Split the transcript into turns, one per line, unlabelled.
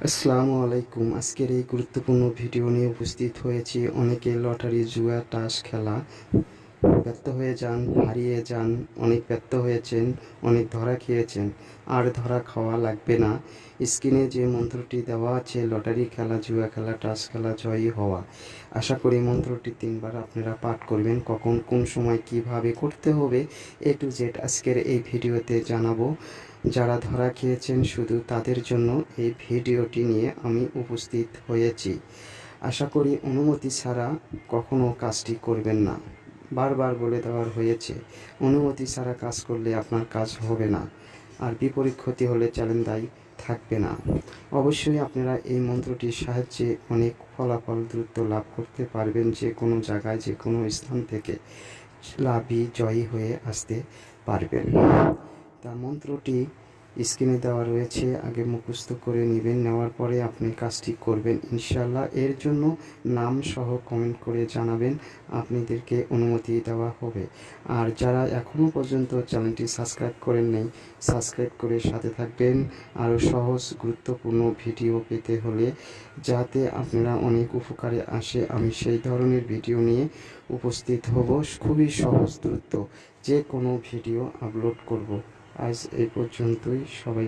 আসসালামু আলাইকুম। আজকের এই গুরুত্বপূর্ণ ভিডিও নিয়ে উপস্থিত হয়েছি। অনেকে লটারি, জুয়া, তাস খেলা ব্যর্থ হয়ে যান, হারিয়ে যান, অনেক ব্যর্থ হয়েছেন, অনেক ধরা খেয়েছেন। আর ধরা খাওয়া লাগবে না। স্ক্রিনে যে মন্ত্রটি দেওয়া আছে, লটারি খেলা, জুয়া খেলা, তাস খেলা, জয়ী হওয়া, আশা করি মন্ত্রটি 3বার আপনারা পাঠ করবেন। কখন, কোন সময়, কিভাবে করতে হবে, A to Z আজকের এই ভিডিওতে জানাবো। যারা ধরা খেয়েছেন শুধু তাদের জন্য এই ভিডিওটি নিয়ে আমি উপস্থিত হয়েছি। আশা করি অনুমতি ছাড়া কখনো কাজটি করবেন না। বারবার বলে দেওয়ার হয়েছে, অনুমতি ছাড়া কাজ করলে আপনার কাজ হবে না, আর বিপরীত ক্ষতি হলে চ্যালেঞ্জ দায়ী থাকবে না। অবশ্যই আপনারা এই মন্ত্রটির সাহায্যে অনেক ফলাফল দ্রুত লাভ করতে পারবেন। যে কোনো জায়গায়, যে কোনো স্থান থেকে লাভই, জয়ী হয়ে আসতে পারবেন। তা মন্ত্রটি স্ক্রিনে দেওয়া রয়েছে, আগে মুখস্থ করে নেবেন। নেওয়ার পরে আপনি কাজটি করবেন ইনশাআল্লাহ। এর জন্য নাম সহ কমেন্ট করে জানাবেন, আপনাদেরকে অনুমতি দেওয়া হবে। আর যারা এখনও পর্যন্ত চ্যানেলটি সাবস্ক্রাইব করেন নাই, সাবস্ক্রাইব করে সাথে থাকবেন। আরও সহজ গুরুত্বপূর্ণ ভিডিও পেতে হলে, যাতে আপনারা অনেক উপকারে আসে, আমি সেই ধরনের ভিডিও নিয়ে উপস্থিত হব। খুবই সহজ, দ্রুত যে কোনো ভিডিও আপলোড করব। আজ এই পর্যন্তই। সবাই